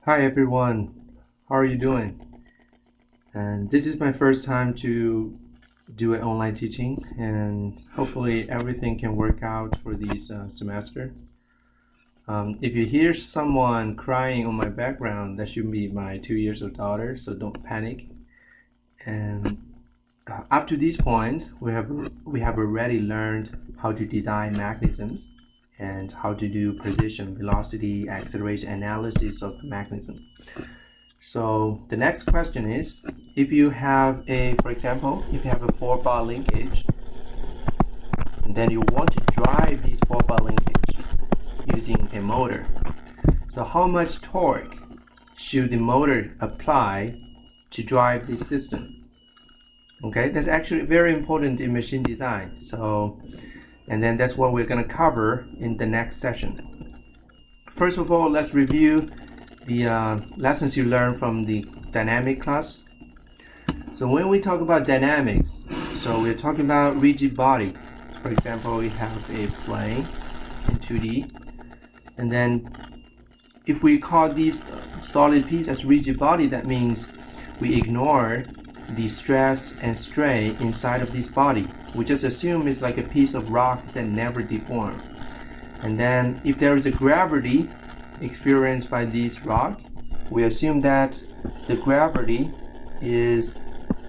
Hi everyone, how are you doing? And this is my first time to do an online teaching, and hopefully everything can work out for this semester. If you hear someone crying on my background, that should be my 2 years old daughter, so don't panic. And up to this point, we have already learned how to design mechanisms and how to do position, velocity, acceleration analysis of the mechanism. So the next question is, if you have for example, if you have a 4-bar linkage, and then you want to drive this 4-bar linkage using a motor. So how much torque should the motor apply to drive this system? Okay, that's actually very important in machine design. And then that's what we're going to cover in the next session. First of all, let's review the lessons you learned from the dynamic class. So when we talk about dynamics, so we're talking about rigid body. For example, we have a plane in 2D, and then if we call these solid piece as rigid body, that means we ignore the stress and strain inside of this body. We just assume it's like a piece of rock that never deform. And then if there is a gravity experienced by this rock, we assume that the gravity is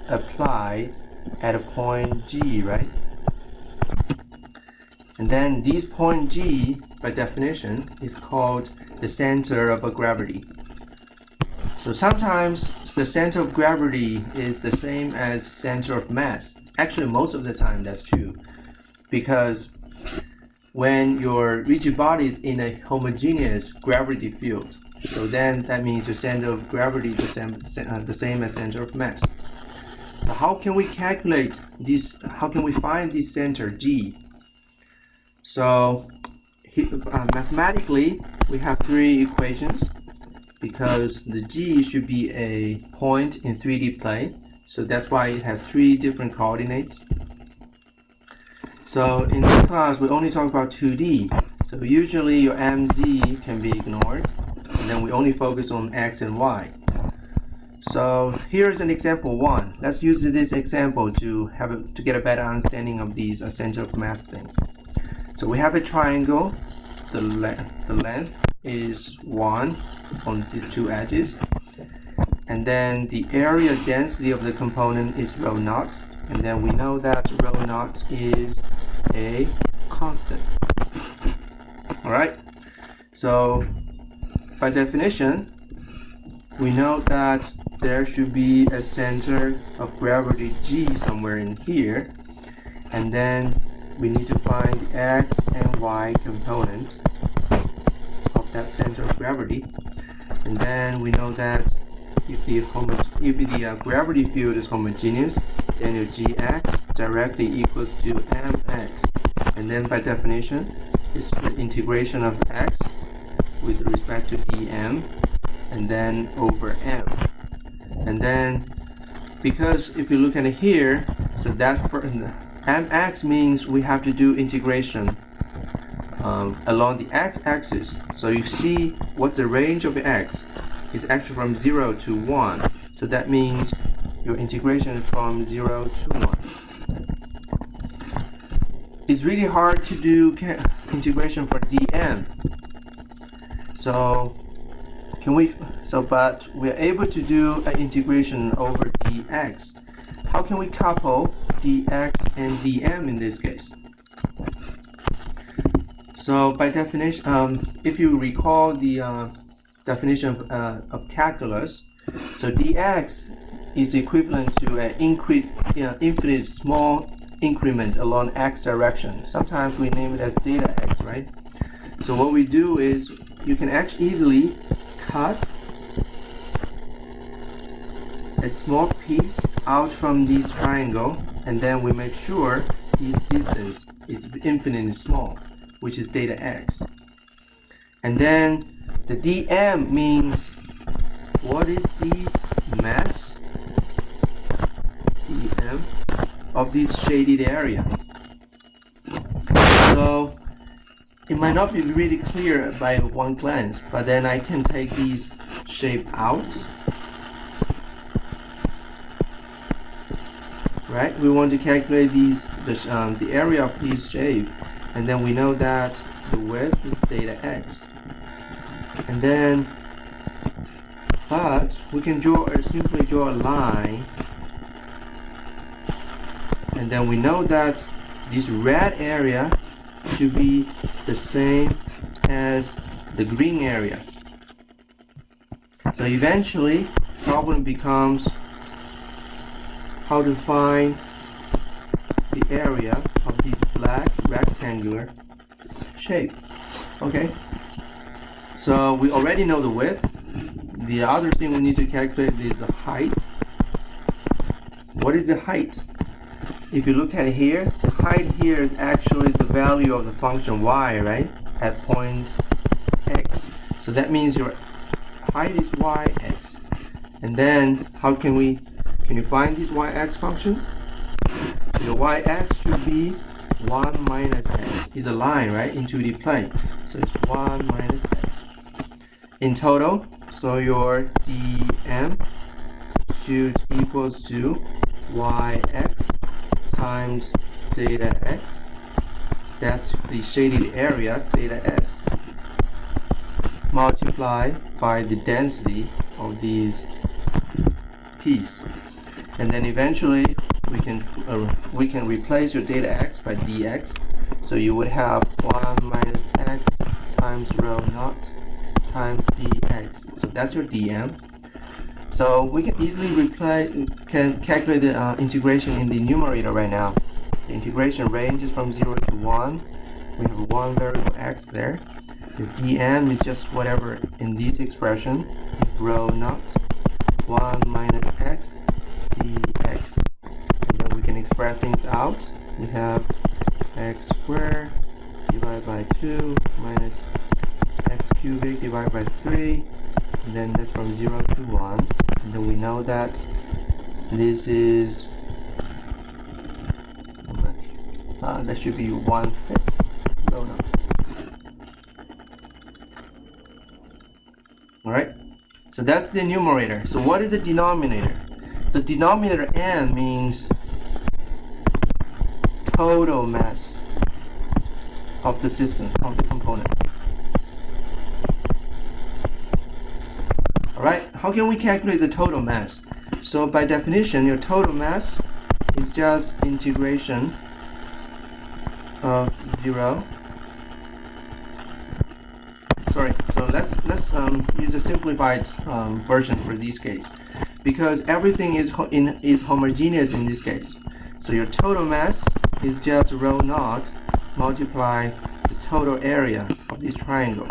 applied at a point G, right? And then this point G, by definition, is called the center of a gravity. So sometimes the center of gravity is the same as center of mass. Actually, most of the time that's true, because when your rigid body is in a homogeneous gravity field, so then that means your center of gravity is the same as center of mass. So how can we calculate this? How can we find this center G? So mathematically, we have 3 equations, because the G should be a point in 3D plane. So that's why it has 3 different coordinates. So in this class, we only talk about 2D. So usually your MZ can be ignored, and then we only focus on X and Y. So here's an example 1. Let's use this example to get a better understanding of these center of mass thing. So we have a triangle. The length is 1 on these 2 edges, and then the area density of the component is rho naught, and then we know that rho naught is a constant. Alright, so by definition, we know that there should be a center of gravity G somewhere in here, and then we need to find the X and Y component of that center of gravity. And then we know that if the gravity field is homogeneous, then your Gx directly equals to mx. And then by definition, it's the integration of x with respect to dm, and then over m. And then, because if you look at it here, so that's for mx means we have to do integration along the x-axis. So you see what's the range of x? It's actually from 0 to 1. So that means your integration is from 0 to 1. It's really hard to do integration for dm. But we're able to do an integration over dx. How can we couple dx and dm in this case? So by definition, if you recall the definition of calculus, so dx is equivalent to an infinite small increment along x direction. Sometimes we name it as delta x, right? So what we do is you can actually easily cut a small piece out from this triangle, and then we make sure this distance is infinitely small, which is delta x. And then the dm means what is the mass dm of this shaded area. So it might not be really clear by one glance, but then I can take these shape out, right? We want to calculate the area of this shape, and then we know that the width is theta x, and then but we can simply draw a line, and then we know that this red area should be the same as the green area. So eventually problem becomes how to find the area of this black rectangular shape. Okay, so we already know the width. The other thing we need to calculate is the height. What is the height? If you look at here, the height here is actually the value of the function y, right, at point x. So that means your height is yx. And then how can you find this yx function? So your yx should be 1 minus x. Is a line, right, in 2D plane. So it's 1 minus x. In total, so your dm should equals to yx times theta x. That's the shaded area, theta x, multiplied by the density of these p's. And then eventually we can replace your theta x by dx. So you would have 1 minus x times rho naught times dx. So that's your dm. So we can easily calculate the integration in the numerator right now. The integration ranges from 0 to 1. We have one variable x there. Your dm is just whatever in this expression, rho naught 1 minus x dx. And then we can express things out. We have x squared divided by 2 minus x cubic divided by 3. And then that's from 0 to 1. And then we know that this is how much? That should be 1/5 rho naught. Alright, so that's the numerator. So what is the denominator? So denominator m means total mass of the system, of the component. Alright, how can we calculate the total mass? So by definition, your total mass is just integration of 0. Sorry, so let's use a simplified version for this case, because everything is homogeneous in this case. So your total mass is just rho naught multiply the total area of this triangle.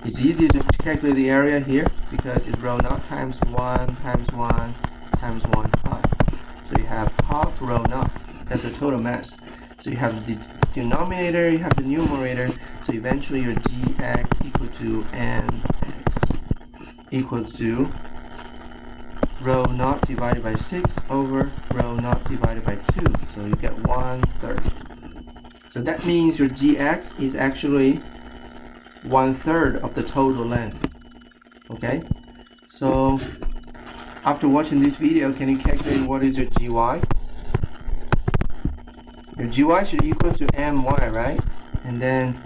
It's easy to calculate the area here because it's rho naught times 1 times 1 times 1 half. So you have half rho naught. That's the total mass. So you have the denominator, you have the numerator. So eventually your dx equal to mx equals to rho naught divided by 6 over rho naught divided by 2. So you get 1/3. So that means your dx is actually 1/3 of the total length. Okay, so after watching this video, can you calculate what is your gy? Your gy should equal to my, right? And then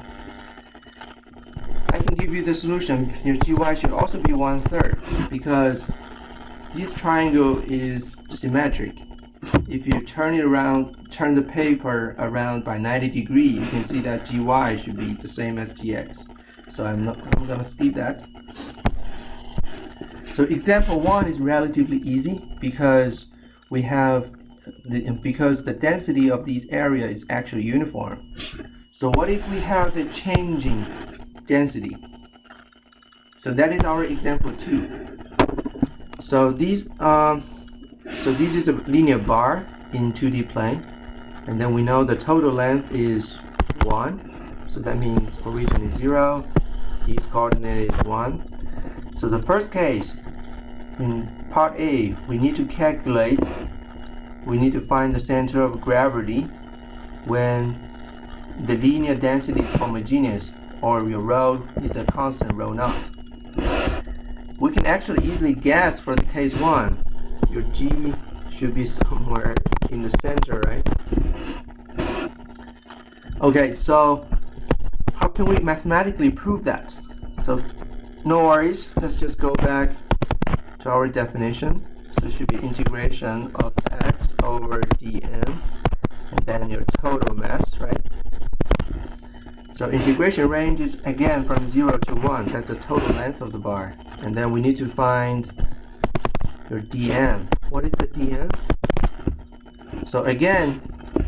I can give you the solution. Your gy should also be 1/3 because this triangle is symmetric. If you turn it around, turn the paper around by 90 degrees, you can see that gy should be the same as gx. So I'm gonna skip that. So example 1 is relatively easy because we have because the density of these area is actually uniform. So what if we have the changing density? So that is our example 2. So this is a linear bar in 2D plane, and then we know the total length is 1. So that means origin is 0, its coordinate is 1. So the first case, in part A, we need to find the center of gravity when the linear density is homogeneous or your rho is a constant rho naught. we can actually easily guess for the case 1, your G should be somewhere in the center, right? Okay, so how can we mathematically prove that? So no worries, let's just go back to our definition. So it should be integration of x over dm, and then your total mass, right? So integration range is again from 0 to 1. That's the total length of the bar. And then we need to find your dm. What is the dm? So again,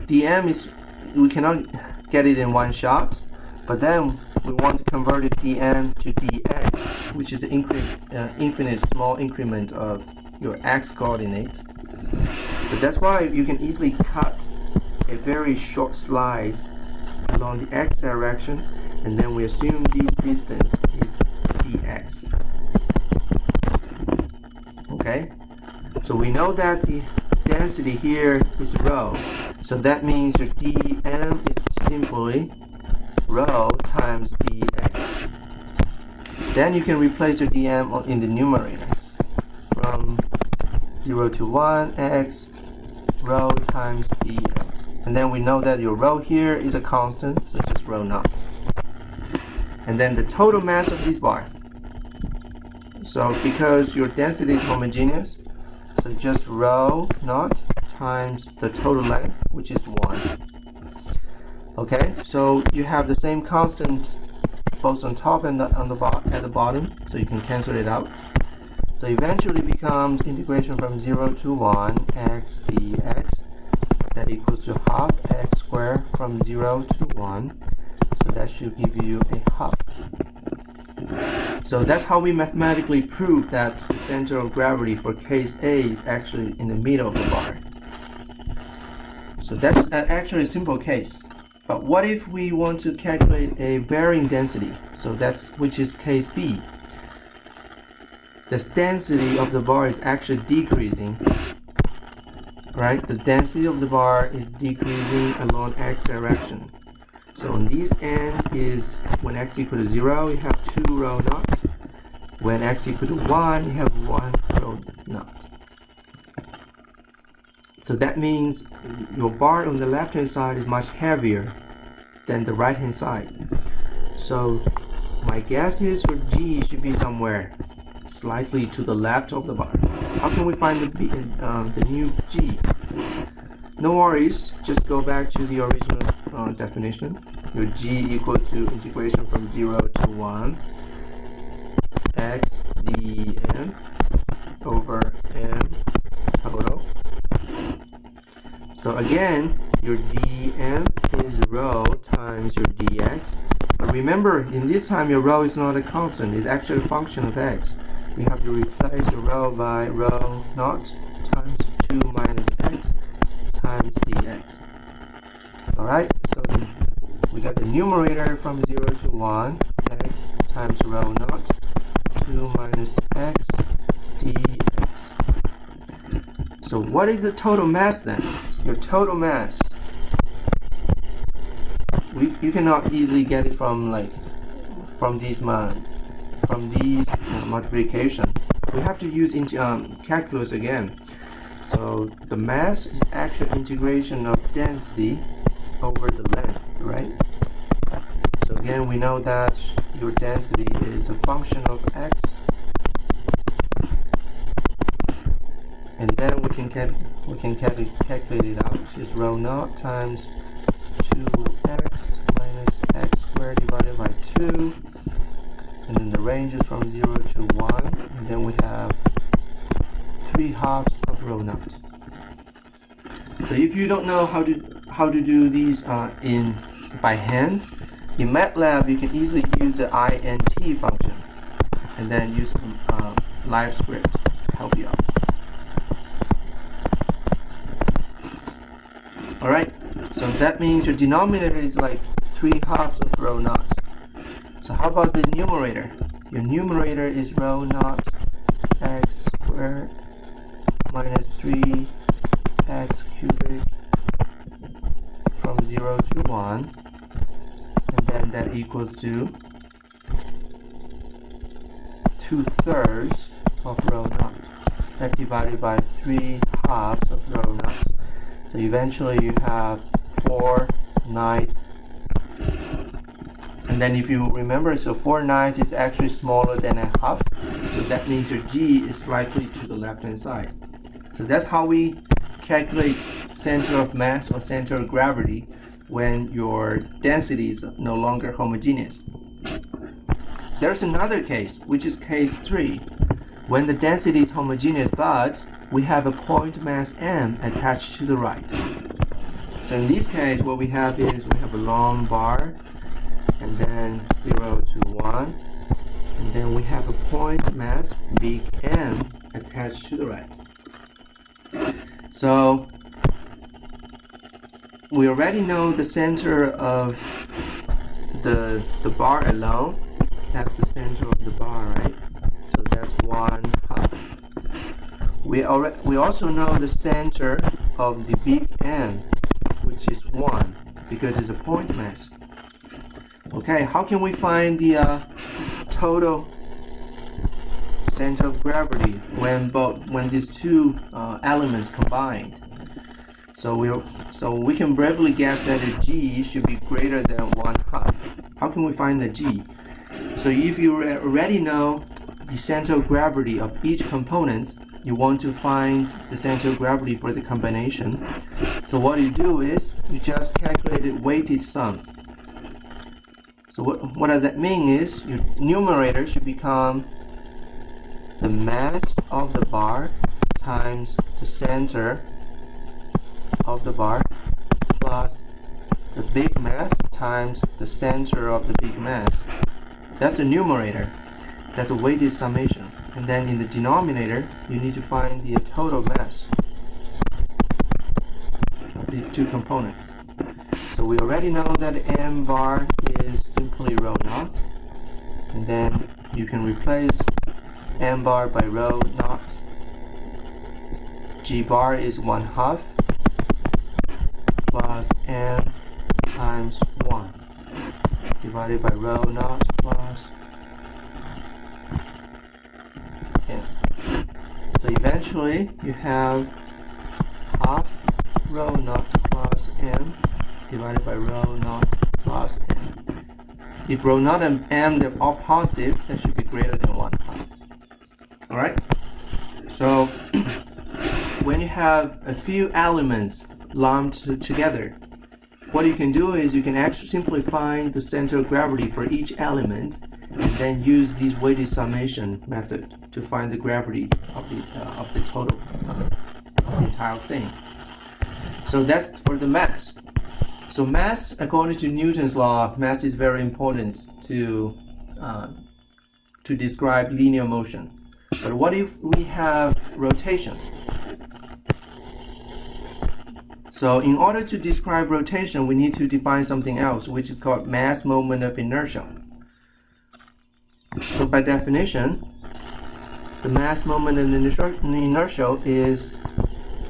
dm is, we cannot get it in one shot, but then we want to convert it dm to dx, which is an infinite small increment of your x coordinate. So that's why you can easily cut a very short slice along the x direction, and then we assume this distance is dx. Okay, so we know that the density here is rho, so that means your dm is simply rho times dx. Then you can replace your dm in the numerators from 0 to 1 x rho times dx. And then we know that your rho here is a constant, so just rho naught. And then the total mass of this bar. So because your density is homogeneous, so just rho naught times the total length, which is 1. Okay, so you have the same constant both on top and at the bottom, so you can cancel it out. So eventually becomes integration from 0 to 1 x dx. That equals to half x squared from 0 to 1. So that should give you a half. So that's how we mathematically prove that the center of gravity for case A is actually in the middle of the bar. So that's actually a simple case. But what if we want to calculate a varying density? So that's, which is case B. The density of the bar is actually decreasing. Right, the density of the bar is decreasing along x direction. So on this end is when x equal to 0, you have 2 rho naught. When x equal to 1, you have 1 rho naught. So that means your bar on the left hand side is much heavier than the right hand side. So my guess is your G should be somewhere slightly to the left of the bar. How can we find the new G? No worries, just go back to the original definition. Your G equal to integration from 0 to 1 x dm over m total. So again, your dm is rho times your dx. But remember, in this time your rho is not a constant, it's actually a function of x. We have to replace the rho by rho naught times 2 minus x times dx. Alright, so we got the numerator from 0 to 1, x times rho naught, 2 minus x dx. So what is the total mass then? Your total mass, you cannot easily get it from these multiplication. We have to use calculus again. So the mass is actual integration of density over the length, right? So again, we know that your density is a function of x, and then we can calculate it out. It's rho naught times 2x minus x squared divided by 2. And then the range is from 0 to 1, and then we have 3 halves of rho naught. So if you don't know how to do these by hand, in MATLAB you can easily use the int function, and then use live script to help you out. Alright, so that means your denominator is like 3 halves of rho naught. So how about the numerator? Your numerator is rho naught x squared minus 3x cubic from 0 to 1, and then that equals to 2/3 of rho naught. That divided by 3/2 of rho naught. So eventually you have 4/9. And then if you remember, so 4/9 is actually smaller than a half. So that means your G is likely to the left hand side. So that's how we calculate center of mass or center of gravity when your density is no longer homogeneous. There's another case, which is case 3, when the density is homogeneous but we have a point mass m attached to the right. So in this case, what we have is we have a long bar and then 0 to 1, and then we have a point mass big M attached to the right. So we already know the center of the bar alone. That's the center of the bar, right? So that's 1/2. We also know the center of the big M, which is 1, because it's a point mass. Okay, how can we find the total center of gravity when these two elements combined? So we can bravely guess that the G should be greater than 1/2. How can we find the G? So if you already know the center of gravity of each component, you want to find the center of gravity for the combination. So what you do is you just calculate a weighted sum. So what does that mean is your numerator should become the mass of the bar times the center of the bar plus the big mass times the center of the big mass. That's the numerator. That's a weighted summation. And then in the denominator, you need to find the total mass of these two components. So we already know that m bar is simply rho naught, and then you can replace m bar by rho naught. G bar is 1/2 plus m times 1 divided by rho naught plus m. So eventually you have half rho naught plus m divided by rho naught plus m. If rho naught and m they're all positive, that should be greater than 1/2. Alright? So when you have a few elements lumped together, what you can do is you can actually simply find the center of gravity for each element and then use this weighted summation method to find the gravity of the total of the entire thing. So that's for the mass. So mass, according to Newton's law, mass is very important to describe linear motion. But what if we have rotation? So in order to describe rotation, we need to define something else, which is called mass moment of inertia. So by definition, the mass moment of inertia is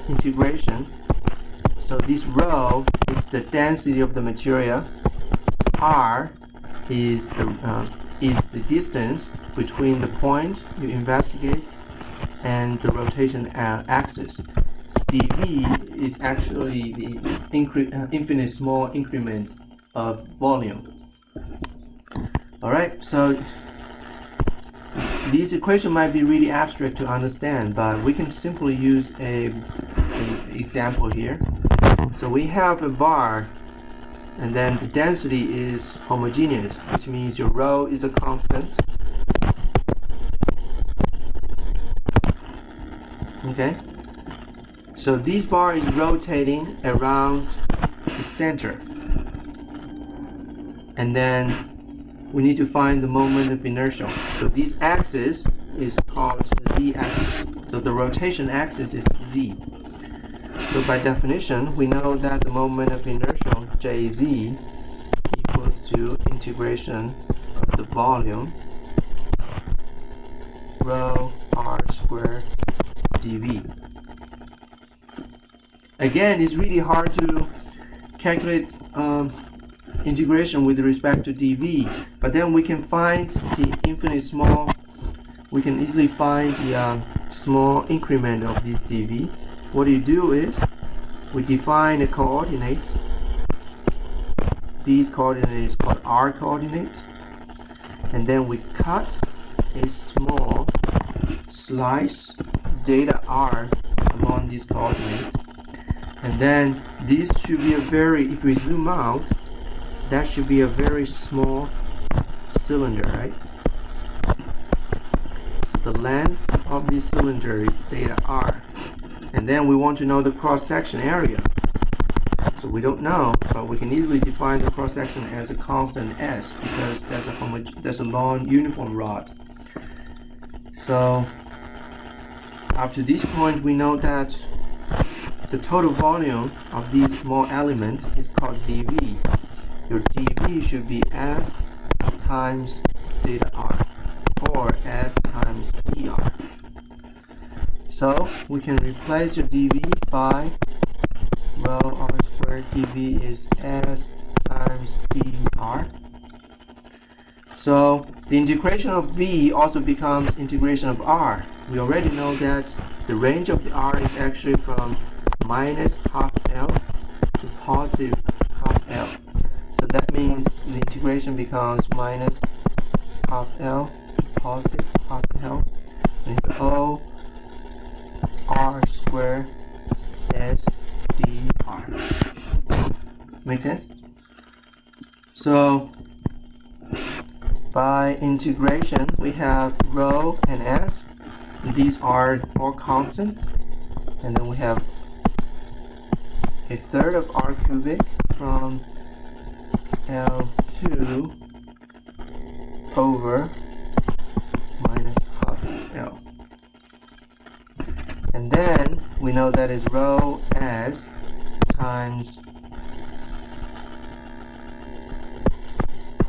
integration. So this rho is the density of the material. R is the distance between the point you investigate and the rotation axis. dV is actually the infinite small increment of volume. Alright, so this equation might be really abstract to understand, but we can simply use an example here. So we have a bar, and then the density is homogeneous, which means your rho is a constant. Okay? So this bar is rotating around the center. And then we need to find the moment of inertia. So this axis is called z-axis. So the rotation axis is z. So by definition, we know that the moment of inertia, Jz, equals to integration of the volume, rho r squared dv. Again, it's really hard to calculate integration with respect to dv, but then we can find the infinite small we can easily find the small increment of this dv. What you do is we define the coordinates. These coordinates is called r coordinate, and then we cut a small slice data r along this coordinate, and then this should be a very, if we zoom out, that should be a very small cylinder, right? So the length of this cylinder is data r, and then we want to know the cross-section area. So we don't know, but we can easily define the cross-section as a constant s, because that's a long uniform rod. So up to this point, we know that the total volume of this small element is called dV. Your dV should be s times data r, or s times dr. So we can replace your dV by rho r squared. dV is s times dr. So the integration of v also becomes integration of r. We already know that the range of the r is actually from minus half L to positive half L. So that means the integration becomes minus half L to positive half L. And if O r squared s dr. Make sense? So by integration, we have rho and s. These are all constants. And then we have a third of r cubic from L2 over minus half L. And then we know that is rho s times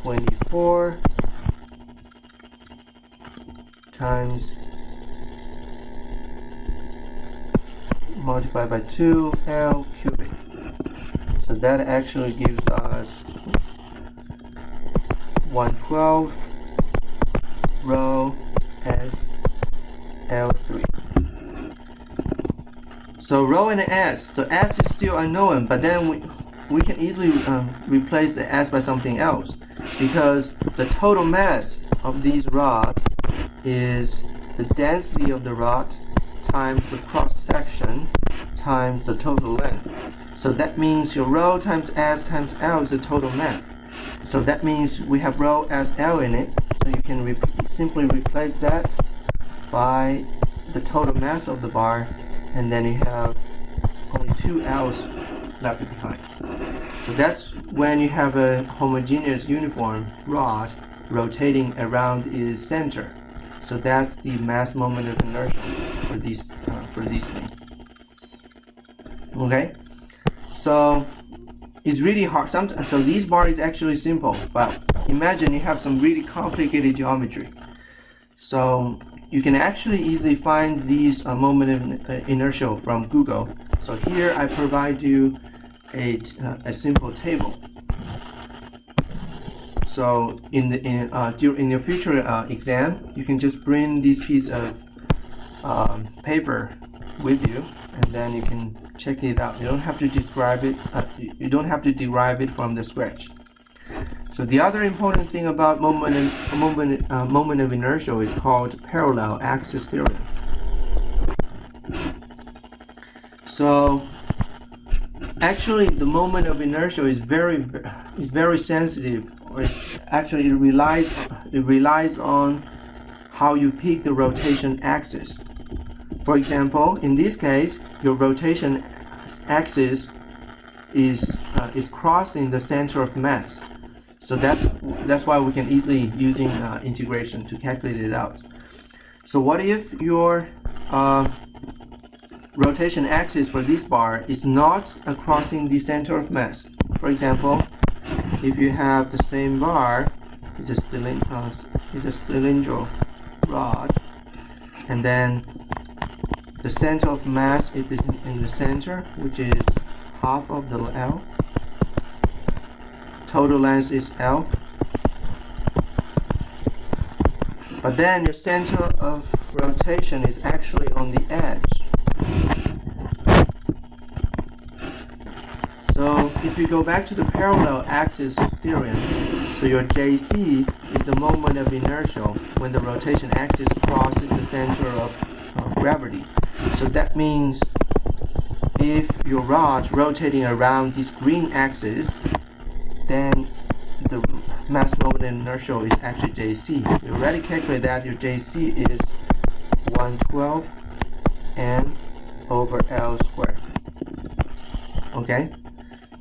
24 times multiplied by 2L cubic. So that actually gives us 1/12 rho s L3. So rho and s. So s is still unknown, but then we can easily replace the s by something else, because the total mass of these rods is the density of the rod times the cross section times the total length. So that means your rho times s times L is the total length. So that means we have rho SL in it. So you can simply replace that by the total mass of the bar, and then you have only 2 L's left behind. So that's when you have a homogeneous uniform rod rotating around its center. So that's the mass moment of inertia for these things. Okay, so it's really hard. So this bar is actually simple, but imagine you have some really complicated geometry. So you can actually easily find these moment of inertia from Google. So here I provide you a simple table. So in your future exam, you can just bring this piece of paper with you, and then you can check it out. You don't have to describe it. You don't have to derive it from the scratch. So the other important thing about moment of inertia is called parallel axis theorem. So actually, the moment of inertia is very sensitive. Actually, it relies on how you pick the rotation axis. For example, in this case, your rotation axis is crossing the center of mass. So that's why we can easily using integration to calculate it out. So what if your rotation axis for this bar is not crossing the center of mass? For example, if you have the same bar, it's a cylindrical rod, and then the center of mass it is in the center, which is half of the L. Total length is L. But then your center of rotation is actually on the edge. So if you go back to the parallel axis theorem, so your JC is the moment of inertia when the rotation axis crosses the center of gravity. So that means if your rod's rotating around this green axis, then the mass moment inertia is actually JC. We already calculated that your JC is 1/12 m over L squared. Okay?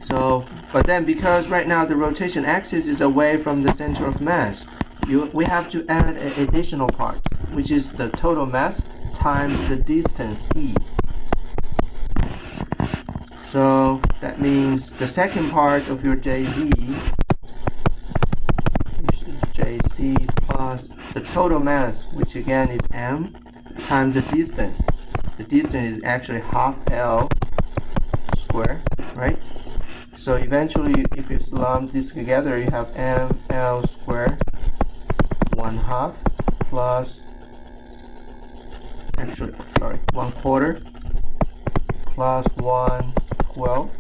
So, but then because right now the rotation axis is away from the center of mass, we have to add an additional part, which is the total mass times the distance d. So that means the second part of your JC plus the total mass, which again is m, times the distance. The distance is actually half L squared, right? So eventually, if you lump this together, you have mL squared 1/2 plus, actually, sorry, 1/4 plus 1/12.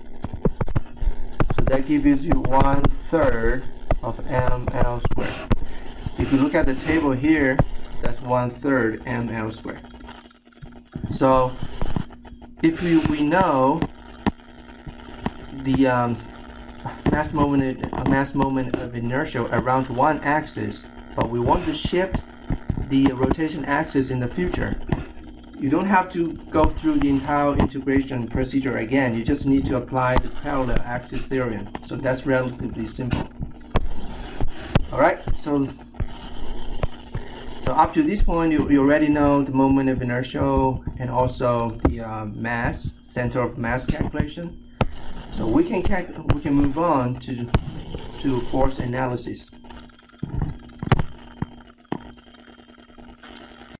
So that gives you 1/3 of mL squared. If you look at the table here, that's 1/3 mL squared. So if we know the mass moment of inertia around one axis, but we want to shift the rotation axis in the future, you don't have to go through the entire integration procedure again. You just need to apply the parallel axis theorem. So that's relatively simple. Alright, so up to this point, you already know the moment of inertia and also the mass, center of mass calculation. So we can move on to force analysis.